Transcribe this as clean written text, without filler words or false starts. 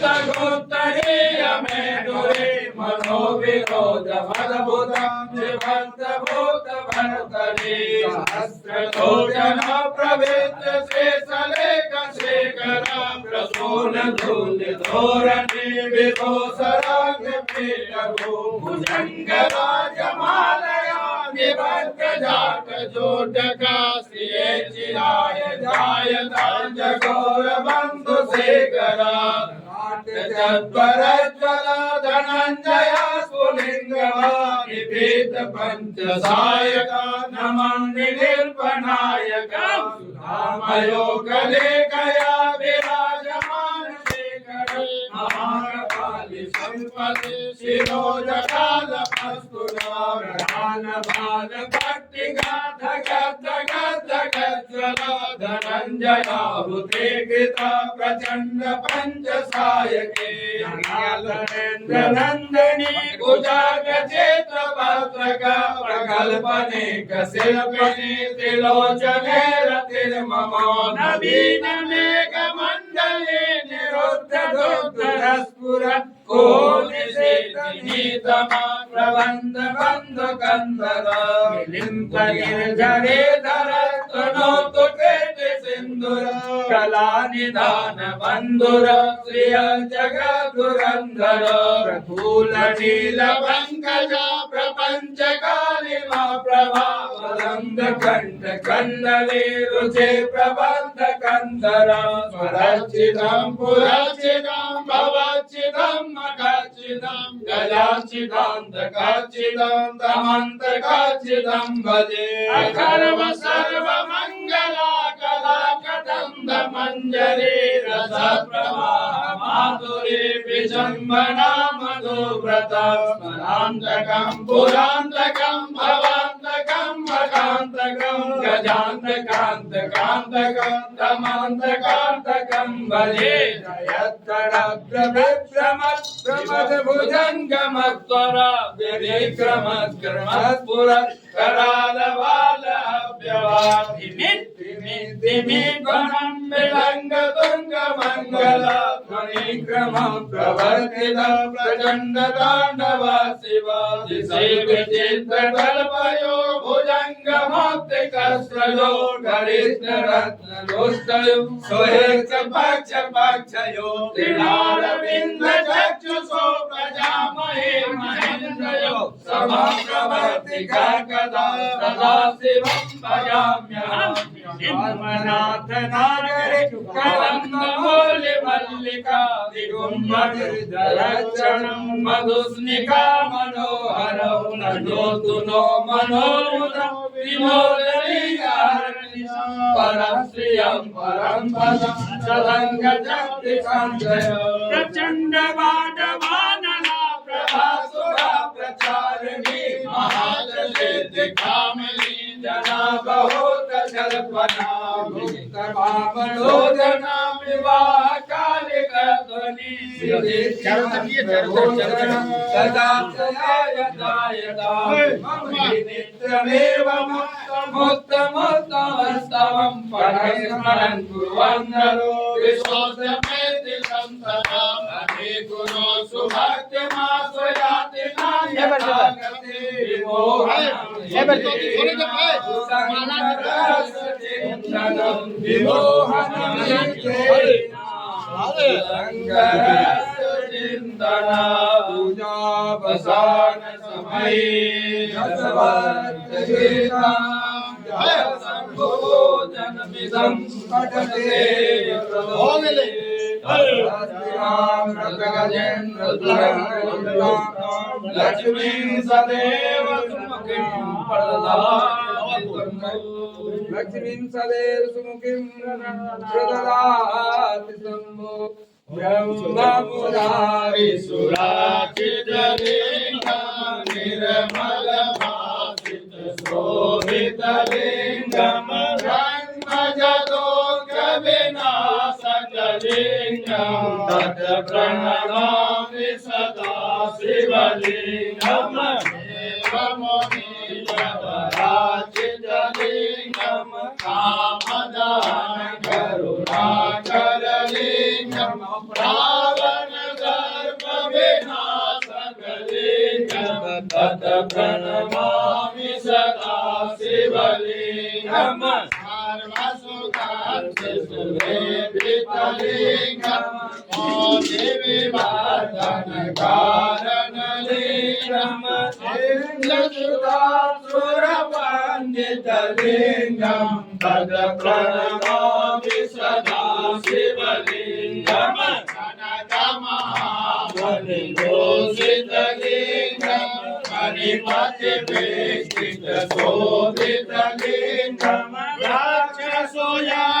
गोत्तरीयमे दुरे मनोविरोध मदभुतं जीवन्तभूत भरतरे सहस्रलोचन प्रवेद शेषलेख शेखर प्रसून धूल धोरणे विदोसराग पीठभू भुजङ्गराजमालया विभक्त जाट जोटका श्रिये चिराय जायता जगोर बन्धु शेखरा तत्परज्वल धनञ्जय स्फुलिङ्गवानिभीत पञ्चसायका नमामि निर्पणायका सुधामयो कलेकया विराजमान शेखर महाकाली संपत्ति शिरोजकालमस्तुला प्रधान बाल भक्तिगा धगत धनञ्जयाहुते कृता प्रचण्ड पञ्चसायके नन्दनी कुजागचेत पात्रका प्रकल्पने कशिल्पने त्रिलोचने रतिर्मम नवीन मेघमण्डले निरुद्ध दुर्धरस्फुर कोटिशेतमा प्रबन्ध बन्ध कन्दर मिलिम्प गिरिधरे धरस्तनोतु सिंदूर कला निधान बंधुर श्रिय जगदुरंधर प्रफुल्ल नील पंकज प्रपंच कालिमा प्रभा वलंद कंठ कंदले रुचे प्रबंध कंदर स्वरचिदं पुरचिदं भवचिदं मखचिदं गजाचिदान्तकाचिदं तमन्तकाचिदं भजे अखर्व सर्व मंगला कला कदम्ब मंजरी रस प्रवाह माधुरी विजन्मना मधुव्रत स्मरान्तकं पुरान्तकं भवान्तकं मकान्तकं गजान्तकान्तकान्तकं तमान्तकान्तकं भजे जयत्तरद्रविभ्रमद्भुजङ्गमत्वर विनिक्रमत्क्रमत्पुर करालवाल अव्यवादिमिद्दिमिद्दिमिद्वनं विलङ्गतुङ्गमङ्गलात्मनिक्रमं प्रवर्तित प्रचण्डताण्डव शिव दिशेविचित्रकल्पयो भुजङ्गमौक्तिकस्रजो गरिष्ठरत्नलोष्टयो सोहेक्षपक्षपक्षयो त्रिणारविन्दचक्षुषो प्रजामहे महेन्द्रयो समप्रवर्तिका कदा सदा शिवं भजाम्यहम् जन्मनाथ नागरे कलन्दमौलि मल्लिका दिगुम्बगिरिधरक्षणं मधुस्निका मनोहरौ नटोतु नो मनोरुदं विनोदनीयार्निशं परं श्रियं परं पदं सदङ्गजगतिसञ्जय प्रचण्ड वाडवानना प्रभासुरा प्रचारिणी महाजलेतिकामिनी जना बहुत जल्पना मुक्तमामलोचना विवाह कालिका ध्वनि सदा सदायदायदा नित्यमेव मुक्तमुत्तमस्तवं परस्मरं कुर्वन्नरो विश्वासमेति संसदा अनेकुनो सुभक्तिमास्वयाति नायकागते विमोहनं चिंतना पूजावसान समये संभोजनमिदं पठते लक्ष्मी सदैव सुमुखीं लक्ष्मीं सदैव सुमुखीं प्रददाति शम्भो ब्रह्ममुरारी सुराचितलिङ्गं निर्मलभासित शोभितलिङ्गं ब्रह्मजदोग्रविनाशकलिङ्गं तत् प्रणमामि सदा शिवलिङ्गम् एवमुनिजवराचितलिङ्गं कामदान करुणाकरलिङ्गं प्रावण तत् प्रणमामि सदा शिवलिङ्गम् सर्वसुखार्थिसुरेभितलिङ्गम् मोदिविवर्धनकारणलिङ्गम् इन्द्रसुरासुरवन्दितलिङ्गम् तत् प्रणमामि सदा शिवलिङ्गम् कनकमहामणिभूषितलिङ्गम् मणिपतिवेष्टितशोभितलिङ्गम् राक्षसोऽयम्